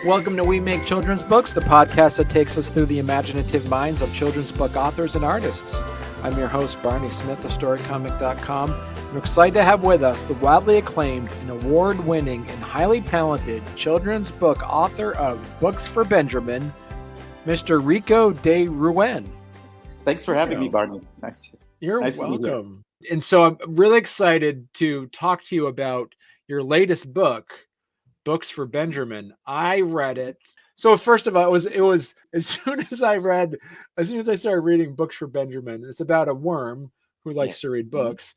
Welcome to We Make Children's Books, the podcast that takes us through the imaginative minds of children's book authors and artists. I'm your host, Barney Smith of Storycomic.com. We're excited to have with us the wildly acclaimed and award-winning and highly talented children's book author of Books for Benjamin, Mr. Rico deRouen. Thanks for having me, Barney. You're nice welcome. And so I'm really excited to talk to you about your latest book, Books for Benjamin. I read it. So first of all, it was as soon as I started reading Books for Benjamin, it's about a worm who likes to read books.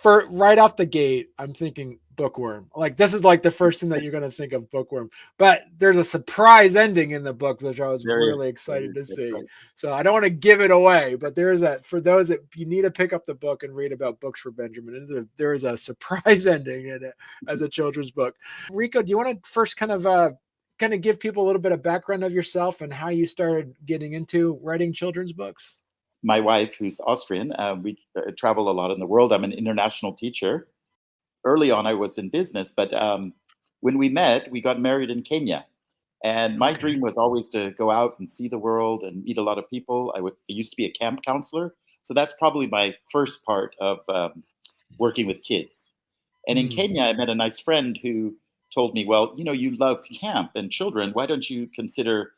For right off the gate, I'm thinking bookworm. Like, this is like the first thing that you're going to think of, bookworm. But there's a surprise ending in the book, which I was really excited to see. Right. So I don't want to give it away, but for those that you need to pick up the book and read about Books for Benjamin, there is a surprise ending in it as a children's book. Rico, do you want to first kind of give people a little bit of background of yourself and how you started getting into writing children's books? My wife, who's Austrian, we travel a lot in the world. I'm an international teacher. Early on, I was in business, but when we met, we got married in Kenya. And my dream was always to go out and see the world and meet a lot of people. I used to be a camp counselor. So that's probably my first part of working with kids. And in Kenya, I met a nice friend who told me, well, you love camp and children. Why don't you consider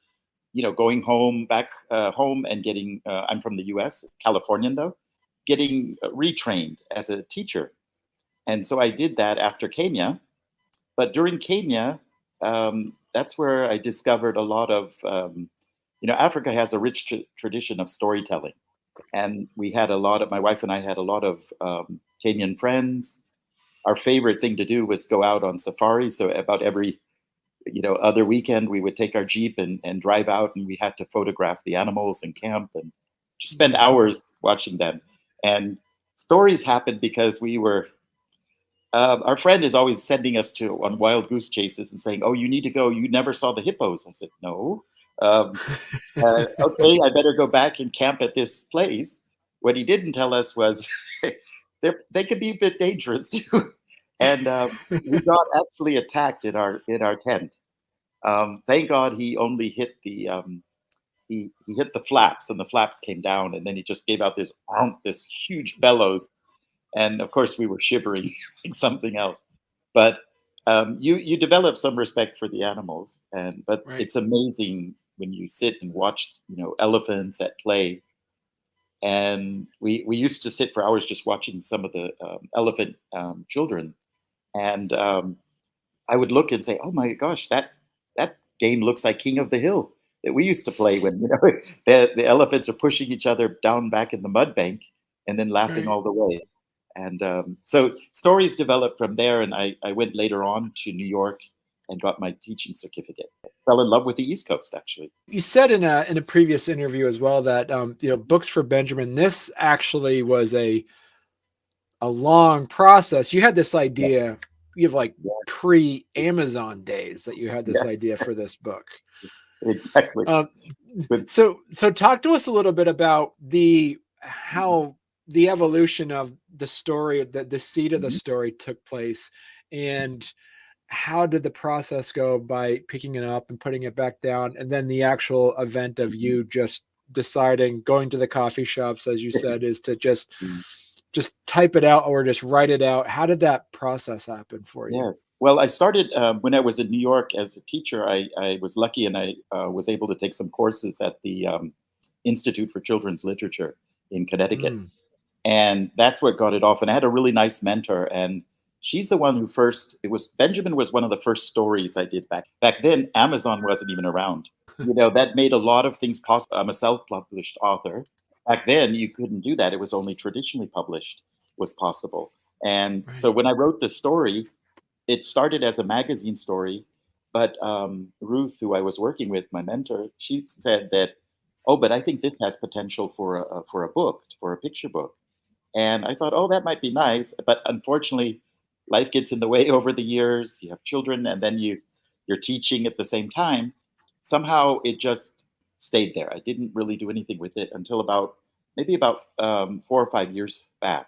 going back home and getting, I'm from the US, Californian though, getting retrained as a teacher. And so I did that after Kenya. But during Kenya, that's where I discovered a lot of, Africa has a rich tradition of storytelling. And my wife and I had a lot of Kenyan friends. Our favorite thing to do was go out on safari. So about every other weekend, we would take our Jeep and drive out, and we had to photograph the animals in camp and just spend hours watching them. And stories happened because we were, our friend is always sending us on wild goose chases and saying, oh, you need to go. You never saw the hippos. I said, no. Okay, I better go back and camp at this place. What he didn't tell us was they could be a bit dangerous too. And we got actually attacked in our tent. Thank God he only hit the he hit the flaps, and the flaps came down, and then he just gave out this huge bellows, and of course we were shivering like something else. But you develop some respect for the animals, but right. It's amazing when you sit and watch elephants at play. And we used to sit for hours just watching some of the elephant children. And I would look and say, oh my gosh, that game looks like King of the Hill that we used to play when the elephants are pushing each other down back in the mud bank and then laughing all the way. And so stories developed from there. And I went later on to New York and got my teaching certificate. Fell in love with the East Coast, actually. You said in a previous interview as well that Books for Benjamin, this actually was a long process. You had this idea. You have like pre-Amazon days that you had this idea for this book. Exactly. So talk to us a little bit about how the evolution of the story, the seed of the story took place, and how did the process go by picking it up and putting it back down, and then the actual event of you just deciding, going to the coffee shops, as you said, is to just type it out or just write it out. How did that process happen for you? Yes. Well, I started when I was in New York as a teacher. I was lucky, and I was able to take some courses at the Institute for Children's Literature in Connecticut. And that's what got it off. And I had a really nice mentor, and she's the one who Benjamin was one of the first stories I did back then. Amazon wasn't even around. That made a lot of things possible. I'm a self-published author. Back then, you couldn't do that. It was only traditionally published was possible. And so when I wrote the story, it started as a magazine story. But Ruth, who I was working with, my mentor, she said that, oh, but I think this has potential for a book, for a picture book. And I thought, oh, that might be nice. But unfortunately, life gets in the way over the years. You have children, and then you're teaching at the same time. Somehow it just stayed there. I didn't really do anything with it until about 4 or 5 years back.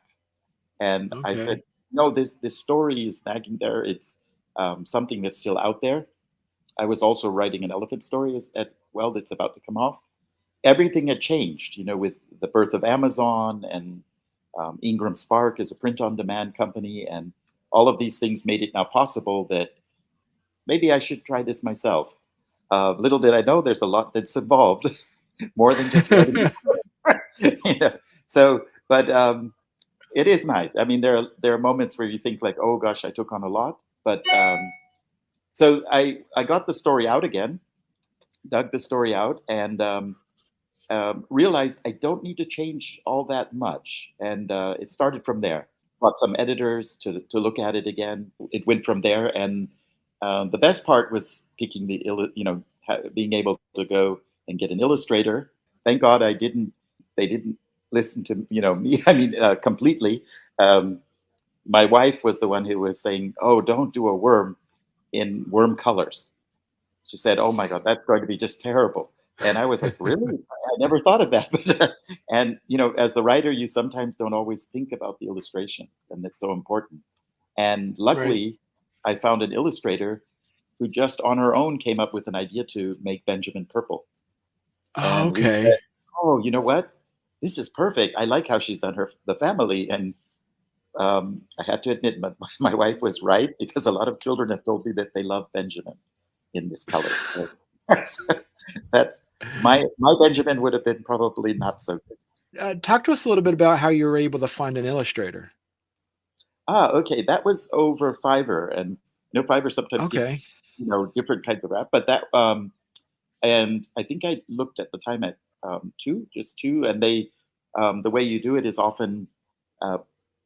And I said, no, this story is nagging there. It's something that's still out there. I was also writing an elephant story as well that's about to come off. Everything had changed, with the birth of Amazon and Ingram Spark is a print-on-demand company, and all of these things made it now possible that maybe I should try this myself. Little did I know there's a lot that's involved, more than just writing. So, but it is nice. I mean, there are moments where you think like, oh gosh, I took on a lot, but so I got the story out again, dug the story out, and realized I don't need to change all that much, and it started from there. Got some editors to look at it again. It went from there, and the best part was picking being able to go and get an illustrator. Thank God I didn't. They didn't listen to me. I mean, completely. My wife was the one who was saying, "Oh, don't do a worm in worm colors." She said, "Oh my God, that's going to be just terrible." And I was like, "Really? I never thought of that." And as the writer, you sometimes don't always think about the illustrations, and it's so important. And luckily, I found an illustrator who just on her own came up with an idea to make Benjamin purple. Oh, And we okay. said, "Oh, you know what? This is perfect. I like how she's done the family." And I had to admit, my wife was right, because a lot of children have told me that they love Benjamin in this color. So that's my Benjamin would have been probably not so good. Talk to us a little bit about how you were able to find an illustrator. Okay, that was over Fiverr, and Fiverr sometimes Okay. gets different kinds of rap, but that and I think I looked at the time at just two, and they the way you do it is often uh,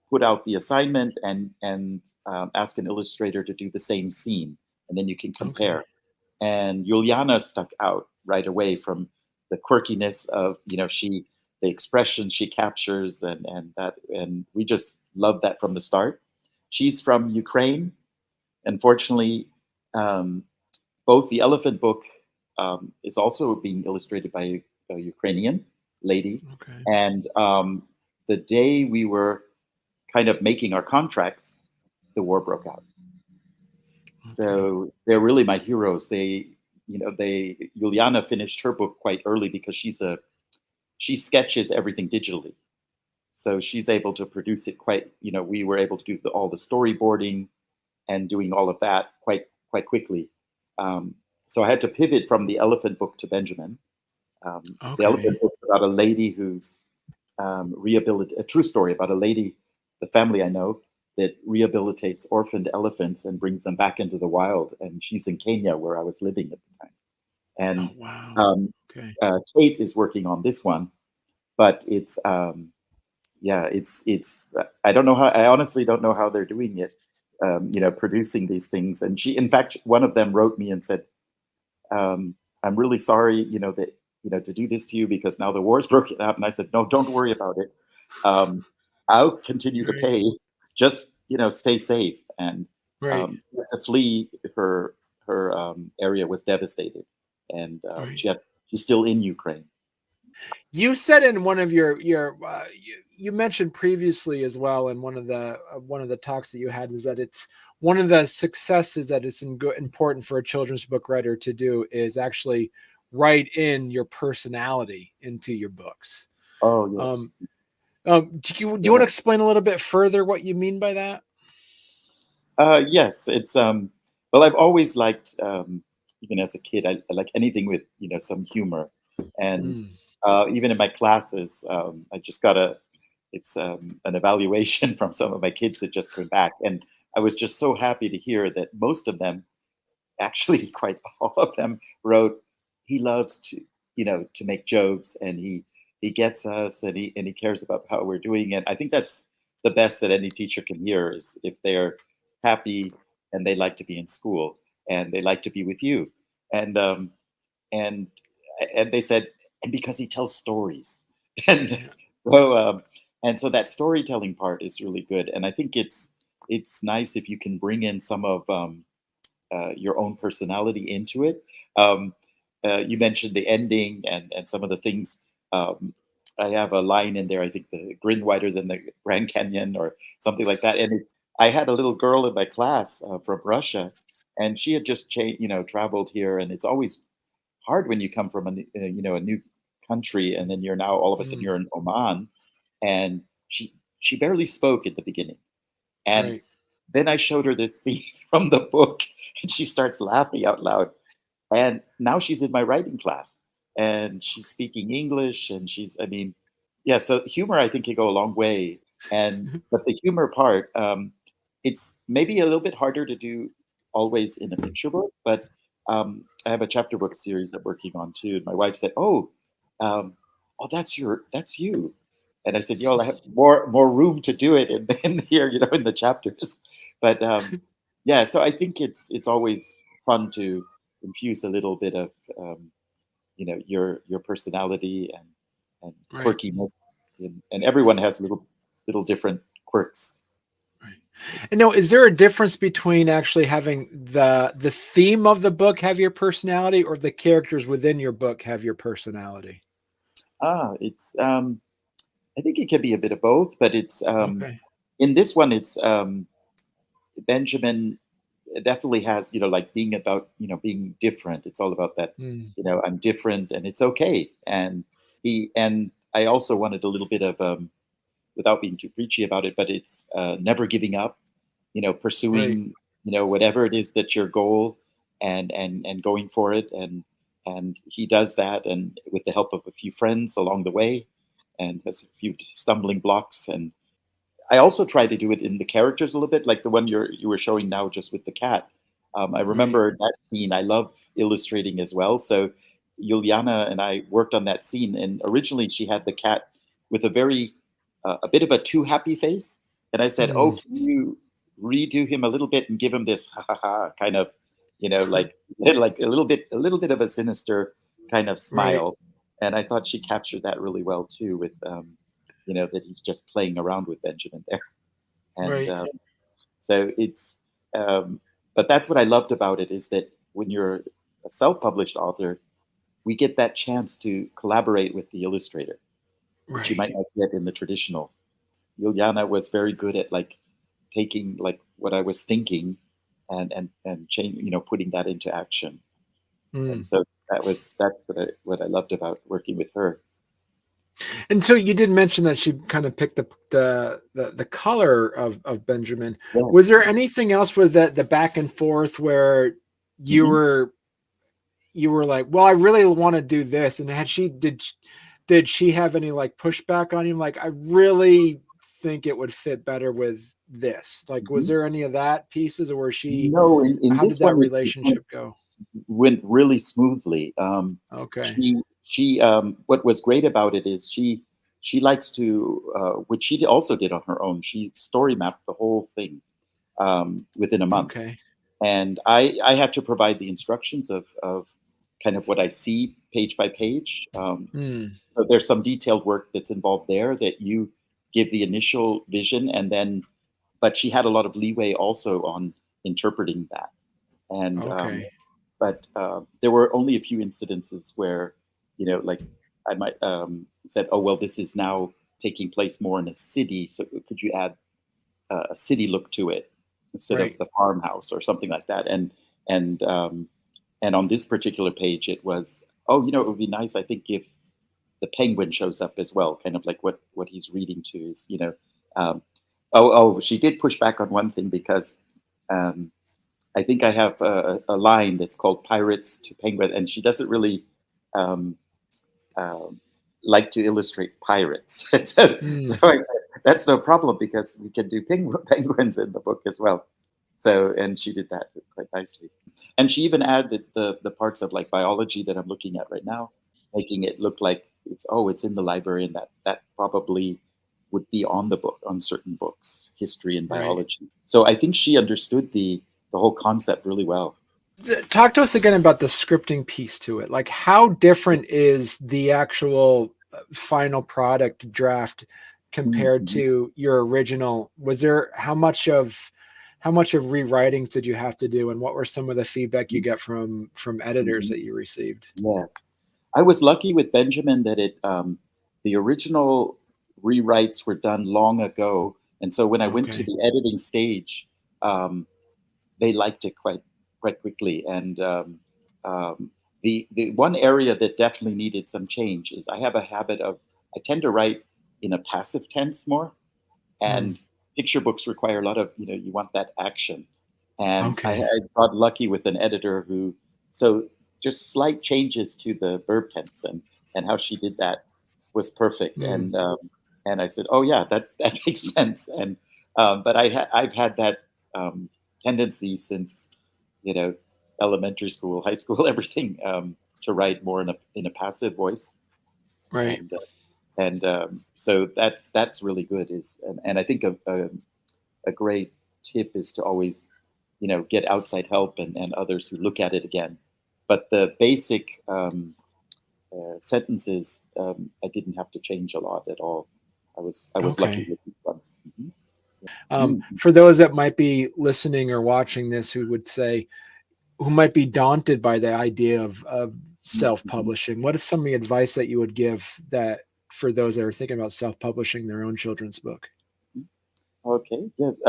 put out the assignment and ask an illustrator to do the same scene, and then you can compare. Okay. And Juliana stuck out right away from the quirkiness of the expression she captures, and we just love that from the start. She's from Ukraine. Unfortunately, um, both the elephant book is also being illustrated by a Ukrainian lady, Okay. and the day we were kind of making our contracts, the war broke out. So they're really my heroes. Juliana finished her book quite early because she sketches everything digitally. So she's able to produce it we were able to do all the storyboarding and doing all of that quite quickly. So I had to pivot from the elephant book to Benjamin. The elephant book's about a lady who's a true story about a lady, the family I know, that rehabilitates orphaned elephants and brings them back into the wild. And she's in Kenya, where I was living at the time. And Oh, wow. Okay. Kate is working on this one, but it's I don't know how. I honestly don't know how they're doing it. Producing these things. And in fact, one of them wrote me and said, "I'm really sorry, that to do this to you, because now the war's broken out." And I said, "No, don't worry about it. I'll continue to pay. Just stay safe." And to flee, her area was devastated, and she's still in Ukraine. You said in one of your you mentioned previously as well in one of the talks that you had, is that it's one of the successes that it's important for a children's book writer to do is actually write in your personality into your books. Oh, yes. Do you want to explain a little bit further what you mean by that? Yes, it's well, I've always liked, even as a kid, I like anything with some humor, and even in my classes, I just got an evaluation from some of my kids that just came back, and I was just so happy to hear that most of them, actually quite all of them, wrote, "He loves to make jokes, and he gets us, and he cares about how we're doing." And I think that's the best that any teacher can hear, is if they're happy and they like to be in school and they like to be with you. And and and they said, "And because he tells stories." and so so that storytelling part is really good, and I think it's nice if you can bring in some of your own personality into it. You mentioned the ending and some of the things. I have a line in there, I think, the grin wider than the Grand Canyon or something like that. And I had a little girl in my class from Russia, and she had just traveled here, and it's always hard when you come from a new country, and then you're now all of a sudden Mm, you're in Oman, and she barely spoke at the beginning, and right. then I showed her this scene from the book, and she starts laughing out loud. And now she's in my writing class, and she's speaking English, and I mean, yeah. So humor, I think, can go a long way. But the humor part, it's maybe a little bit harder to do always in a picture book. But I have a chapter book series I'm working on too. And my wife said, um, "Oh, that's you." And I said, "Yo, I have more room to do it in here, in the chapters." But yeah, so I think it's always fun to infuse a little bit of your personality and Right. quirkiness, and everyone has little different quirks. Right. It's, And now, is there a difference between actually having the theme of the book have your personality, or the characters within your book have your personality? it's I think it can be a bit of both, but it's Okay. in this one it's Benjamin definitely has, like being about, being different. It's all about that, Mm, I'm different and it's okay. And I also wanted a little bit of, without being too preachy about it, but it's never giving up, right. pursuing, whatever it is that's your goal, and going for it. And he does that, and with the help of a few friends along the way, and has a few stumbling blocks. And I also try to do it in the characters a little bit, like the one you were showing now, just with the cat. I Right. remember that scene. I love illustrating as well. So Juliana and I worked on that scene, and originally she had the cat with a bit of a too happy face, and I said, "Oh, Mm, can you redo him a little bit and give him this ha ha ha kind of, like like a little bit of a sinister kind of right. smile." And I thought she captured that really well too, with that he's just playing around with Benjamin there. And Right. so it's, um, but that's what I loved about it, is that when you're a self-published author, we get that chance to collaborate with the illustrator, which you might Right. not get in the traditional. Juliana was very good at like taking like what I was thinking, and change, putting that into action. And Mm. so that's what I loved about working with her. And so you did mention that she kind of picked the color of Benjamin. Yeah. Was there anything else with the back and forth where you Mhm. were you were like, well, I really want to do this, and did she have any like pushback on you? Like, I really think it would fit better with this. Like, was Mhm. there any of that pieces, or was she? No, in How did this that one, it relationship go? went really smoothly. Okay. She what was great about it is she likes to, which she also did on her own. She story mapped the whole thing within a month, Okay. and I had to provide the instructions of kind of what I see page by page. Mm, So there's some detailed work that's involved there that you give the initial vision, and then, but she had a lot of leeway also on interpreting that. And okay. but there were only a few incidences where, like I might said, "Oh well, this is now taking place more in a city, so could you add a city look to it instead of Right. the farmhouse or something like that?" And and on this particular page, it was, "Oh, it would be nice, I think, if the penguin shows up as well, kind of like what he's reading to is, um, she did push back on one thing, because um, I think I have a line that's called "Pirates to Penguin," and she doesn't really um, um, like to illustrate pirates. So Mm, I said, "That's no problem, because we can do penguins in the book as well." So, and she did that quite nicely. And she even added the parts of like biology that I'm looking at right now, making it look like it's in the library, and that probably would be on the book, on certain books, history and right. biology. So I think she understood the whole concept really well. Talk to us again about the scripting piece to it. Like, how different is the actual final product draft compared Mhm. to your original? Was there how much of rewritings did you have to do, and what were some of the feedback you get from editors Mhm. that you received? Yes, I was lucky with Benjamin that the original rewrites were done long ago, and so when I went to Okay. the editing stage, um, they liked it quite. quite quickly. And the one area that definitely needed some change is I have a habit of, I tend to write in a passive tense more, and picture books require a lot of, you want that action. And Okay. I got lucky with an editor who, so just slight changes to the verb tense and how she did that was perfect. And I said, oh yeah, that makes sense. And but I've had that tendency since, elementary school, high school, everything, to write more in a passive voice. Right. And so that's really good. And I think a great tip is to always, get outside help and others who look at it again. But the basic sentences, I didn't have to change a lot at all. I was lucky Okay. with this one. Mm-hmm. For those that might be listening or watching this who might be daunted by the idea of self-publishing, what is some of the advice that you would give that for those that are thinking about self-publishing their own children's book? Okay. Yes.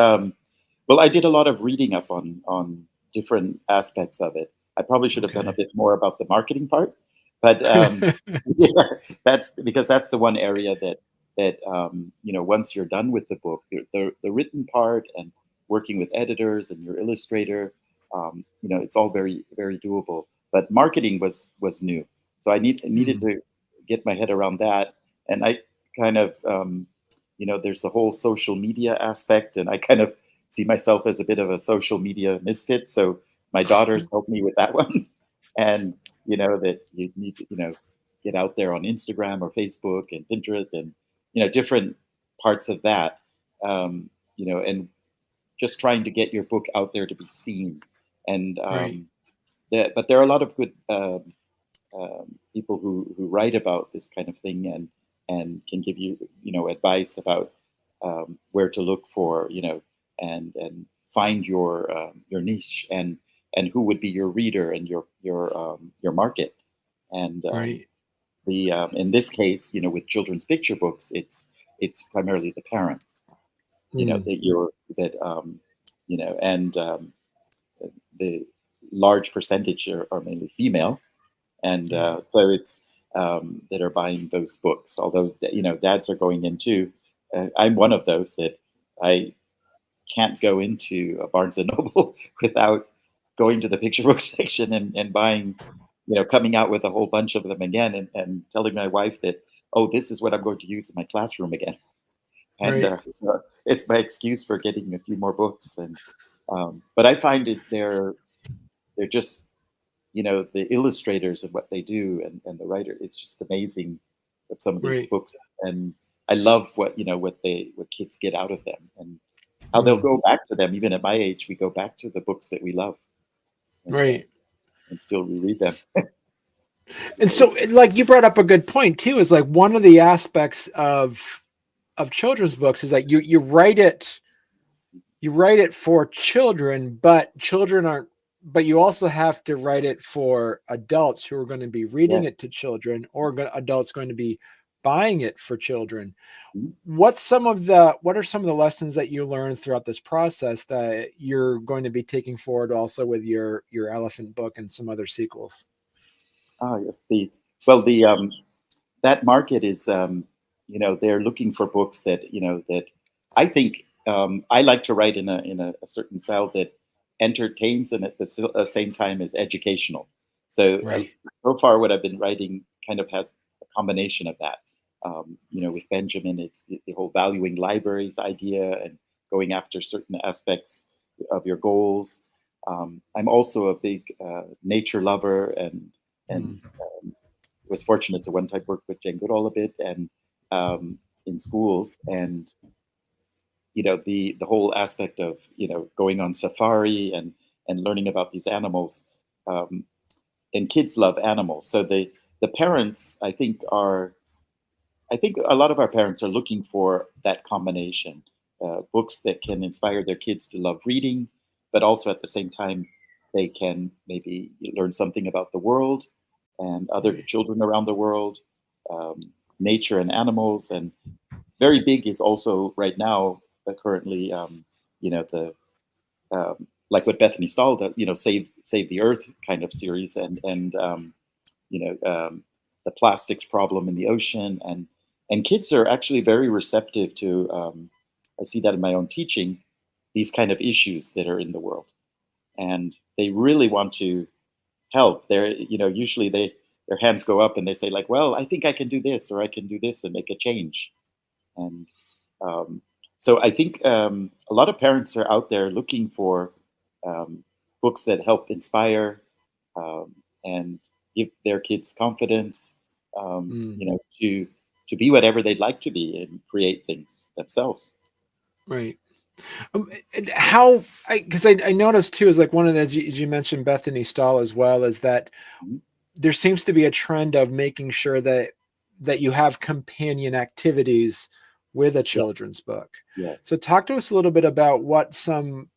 Well, I did a lot of reading up on different aspects of it. I probably should have done a bit more about the marketing part, but yeah, that's because that's the one area that once you're done with the book, the written part and working with editors and your illustrator, it's all very, very doable. But marketing was new, so I needed to get my head around that, and I kind of there's the whole social media aspect, and I kind of see myself as a bit of a social media misfit. So my daughters helped me with that one, and that you need to get out there on Instagram or Facebook and Pinterest and different parts of that, and just trying to get your book out there to be seen. And but there are a lot of good people who write about this kind of thing and can give you advice about where to look for and find your niche and who would be your reader and your market. And the in this case, with children's picture books, it's primarily the parents, and the large percentage are mainly female, and so it's that are buying those books. Although dads are going in too. I'm one of those that I can't go into a Barnes and Noble without going to the picture book section and buying, coming out with a whole bunch of them again and telling my wife that, oh, this is what I'm going to use in my classroom again. And so it's my excuse for getting a few more books. And but I find they're just the illustrators and what they do and the writer. It's just amazing that some of these books, and I love what kids get out of them and how they'll go back to them. Even at my age, we go back to the books that we love, and still reread them. And so, like, you brought up a good point too, is like one of the aspects of children's books is that you write it for children, but you also have to write it for adults who are going to be reading it to children, or adults going to be buying it for children. What are some of the lessons that you learned throughout this process that you're going to be taking forward also with your elephant book and some other sequels? Yes. That market is, they're looking for books that, that I think I like to write in a certain style that entertains and at the same time is educational. So so far what I've been writing kind of has a combination of that. With Benjamin, it's the whole valuing libraries idea and going after certain aspects of your goals. I'm also a big nature lover and was fortunate to one time work with Jane Goodall a bit and in schools, and the whole aspect of going on safari and learning about these animals, and kids love animals. So the parents, I think a lot of our parents are looking for that combination, books that can inspire their kids to love reading, but also at the same time they can maybe learn something about the world and other children around the world, nature and animals. And very big is also right now currently the like what Bethany Stahl does, Save the Earth kind of series, and the plastics problem in the ocean, and kids are actually very receptive to. I see that in my own teaching, these kind of issues that are in the world, and they really want to help. They're usually their hands go up and they say like, well, I think I can do this, or I can do this and make a change. And so I think a lot of parents are out there looking for books that help inspire and give their kids confidence, to be whatever they'd like to be and create things themselves. Right. And how, because I noticed too, is like one of the, as you mentioned Bethany Stahl as well, is that there seems to be a trend of making sure that you have companion activities with a children's book. Yes. So talk to us a little bit about what some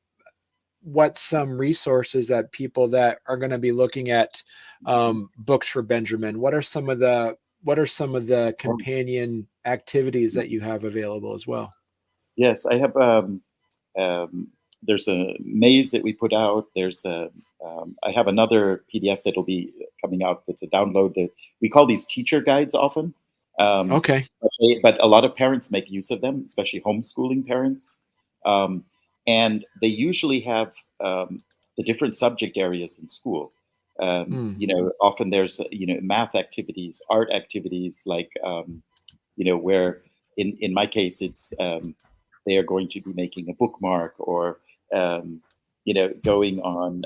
resources that people that are going to be looking at books for Benjamin, what are some of the companion activities that you have available as well? Yes, I have. There's a maze that we put out. I have another PDF that'll be coming out. It's a download that we call these teacher guides often. Okay. But a lot of parents make use of them, especially homeschooling parents. And they usually have the different subject areas in school. Often there's math activities, art activities, like where in my case it's they are going to be making a bookmark, or going on.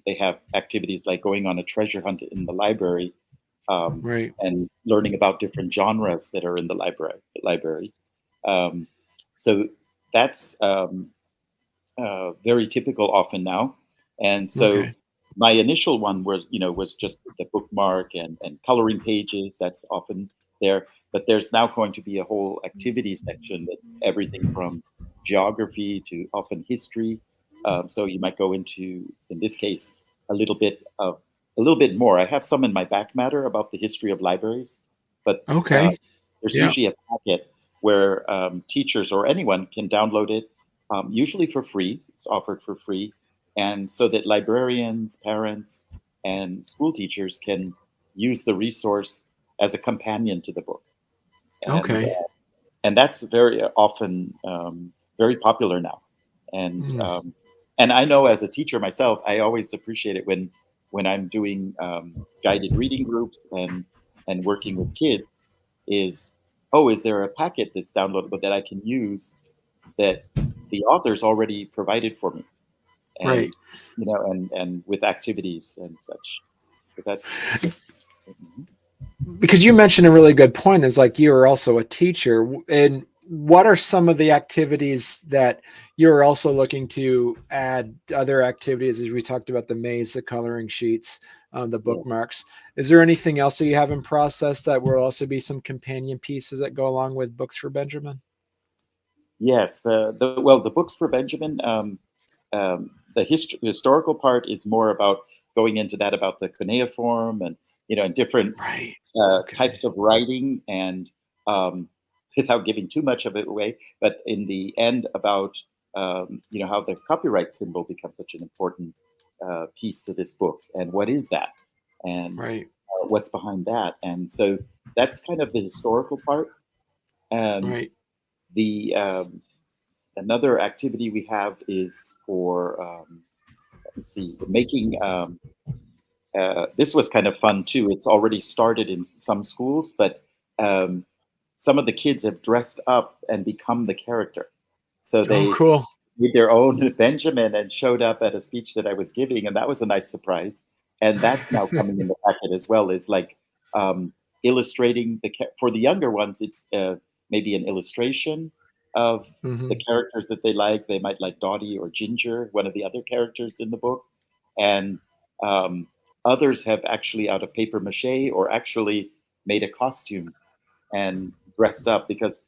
They have activities like going on a treasure hunt in the library, right, and learning about different genres that are in the library. So that's very typical often now. And so my initial one was just the bookmark and coloring pages. That's often there. But there's now going to be a whole activity section that's everything from geography to often history. So you might go into, in this case, a little bit more. I have some in my back matter about the history of libraries, but there's usually a packet where teachers or anyone can download it, usually for free. It's offered for free, and so that librarians, parents, and school teachers can use the resource as a companion to the book. And that's very often very popular now. And I know as a teacher myself, I always appreciate it when I'm doing guided reading groups and working with kids. Is there a packet that's downloadable that I can use that the author's already provided for me? And, and with activities and such. So that's. Because you mentioned a really good point, is like you're also a teacher, and what are some of the activities that you're also looking to add? Other activities, as we talked about, the maze, the coloring sheets, the bookmarks. Is there anything else that you have in process that will also be some companion pieces that go along with books for Benjamin? Yes, the books for Benjamin. The historical part is more about going into that, about the cuneiform and and different types of writing, and without giving too much of it away, but in the end about how the copyright symbol becomes such an important piece to this book, and what is that, and what's behind that, and so that's kind of the historical part. The another activity we have is for making. This was kind of fun too. It's already started in some schools, but some of the kids have dressed up and become the character. So they made their own Benjamin and showed up at a speech that I was giving, and that was a nice surprise. And that's now coming in the packet as well. Is like illustrating for the younger ones. It's maybe an illustration of the characters that they like. They might like Dottie or Ginger, one of the other characters in the book, and others have actually, out of paper mache, or actually made a costume and dressed up, because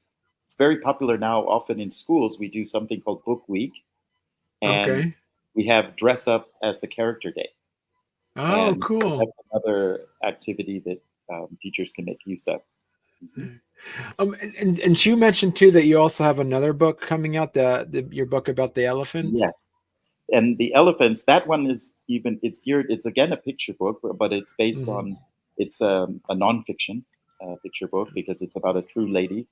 it's very popular now. Often in schools, we do something called Book Week, and we have dress up as the character day. Oh, cool. So that's another activity that teachers can make use of. And you mentioned too that you also have another book coming out, your book about the elephant. Yes. and the elephants, that one is even, it's again a picture book, but it's based on, it's a nonfiction picture book, because it's about a true lady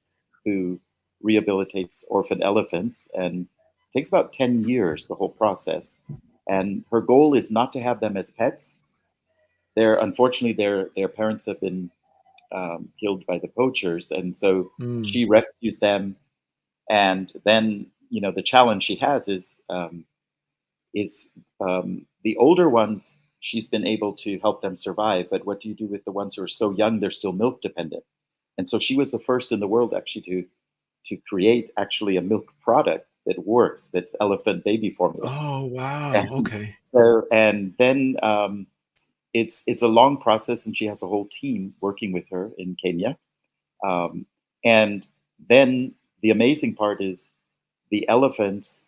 who rehabilitates orphan elephants, and it takes about 10 years, the whole process. And her goal is not to have them as pets. Unfortunately, their parents have been killed by the poachers, and so she rescues them. And then, the challenge she has is the older ones, she's been able to help them survive. But what do you do with the ones who are so young, they're still milk dependent? And so she was the first in the world actually to create actually a milk product that works, that's elephant baby formula. Oh, wow. And Okay. so, and then it's a long process, and she has a whole team working with her in Kenya. And then the amazing part is the elephants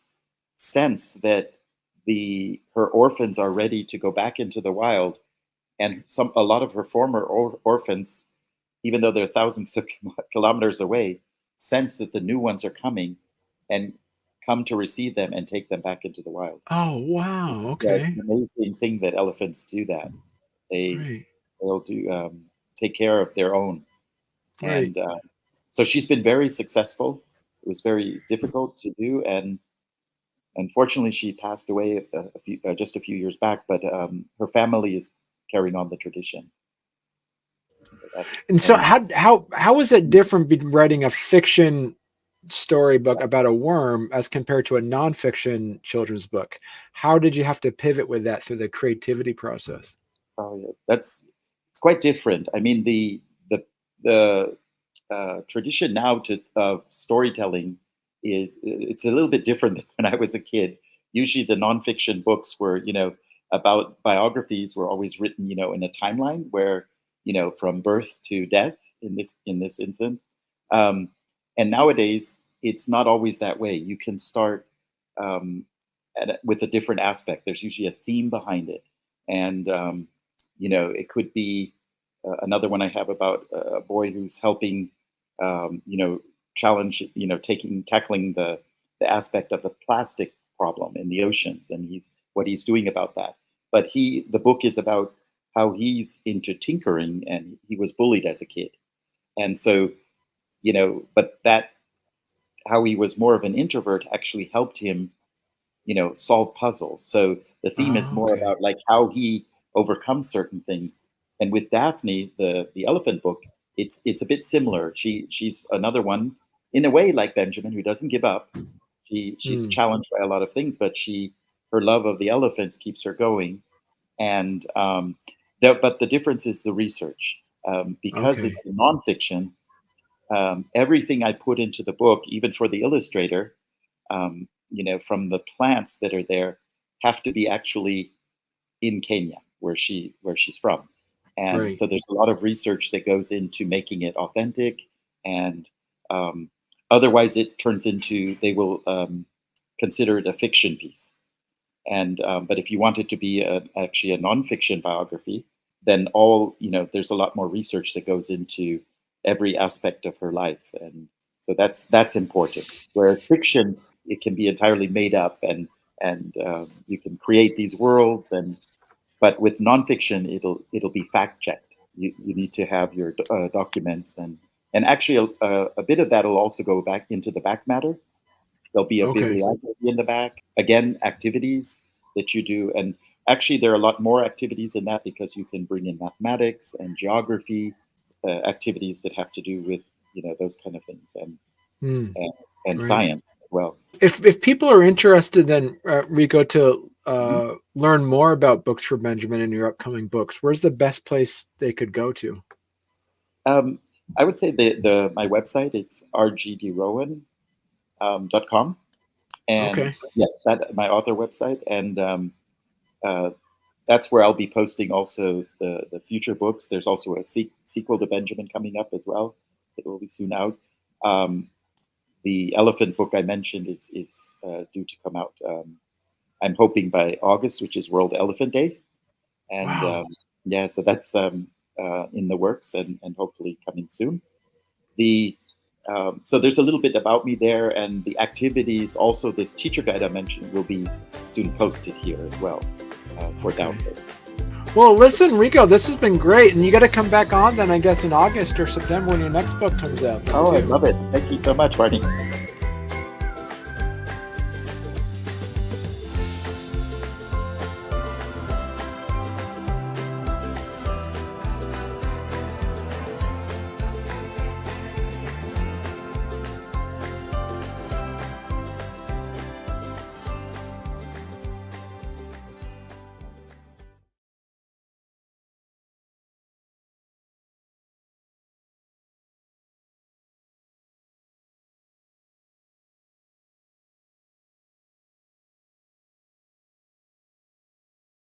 sense that her orphans are ready to go back into the wild, and a lot of her former orphans, even though they're thousands of kilometers away, sense that the new ones are coming and come to receive them and take them back into the wild. Oh, wow. Yeah, it's Okay. an amazing thing that elephants do that. Right. They'll do take care of their own. Right. And so she's been very successful. It was very difficult to do, and unfortunately, she passed away just a few years back. But her family is carrying on the tradition. And so, how is it different between writing a fiction storybook about a worm as compared to a nonfiction children's book? How did you have to pivot with that through the creativity process? Oh, yeah. It's quite different. I mean, the tradition now of storytelling it's a little bit different than when I was a kid. Usually, the nonfiction books were, about biographies were always written, in a timeline where, from birth to death in this instance. And nowadays, it's not always that way. You can start with a different aspect. There's usually a theme behind it, and it could be another one I have about a boy who's helping, challenge, tackling the aspect of the plastic problem in the oceans, and what he's doing about that. But the book is about how he's into tinkering, and he was bullied as a kid, and so but that how he was more of an introvert actually helped him, solve puzzles. So the theme is Oh, more okay. about like how he overcomes certain things. And with Daphne, the elephant book, it's a bit similar. She's another one in a way like Benjamin, who doesn't give up. She's challenged by a lot of things, but her love of the elephants keeps her going. And but the difference is the research, because Okay. it's a nonfiction. Everything I put into the book, even for the illustrator, from the plants that are there, have to be actually in Kenya, where she's from. And Right. so there's a lot of research that goes into making it authentic, and otherwise it turns into, they will consider it a fiction piece. And but if you want it to be actually a nonfiction biography, then there's a lot more research that goes into every aspect of her life, and so that's important. Whereas fiction, it can be entirely made up, and you can create these worlds, but with nonfiction, it'll be fact checked. You need to have your documents, and actually a bit of that will also go back into the back matter. There'll be a Okay. bibliography in the back. Again, activities that you do. And actually, there are a lot more activities in that, because you can bring in mathematics and geography, activities that have to do with, those kind of things, and Right. science as well. If people are interested, then Rico, to Mhm. learn more about Books for Benjamin and your upcoming books, where's the best place they could go to? I would say my website, it's rgdeRouen.com. And Okay. yes, that my author website, and uh, that's where I'll be posting also the future books. There's also a sequel to Benjamin coming up as well. It will be soon out. The elephant book I mentioned is due to come out. I'm hoping by August, which is World Elephant Day, and Wow. so that's in the works, and hopefully coming soon. The So there's a little bit about me there, and the activities, also this teacher guide I mentioned, will be soon posted here as well for download. Well, listen, Rico, this has been great, and you got to come back on then, I guess, in August or September when your next book comes out. Oh, I love it. Thank you so much, Barney.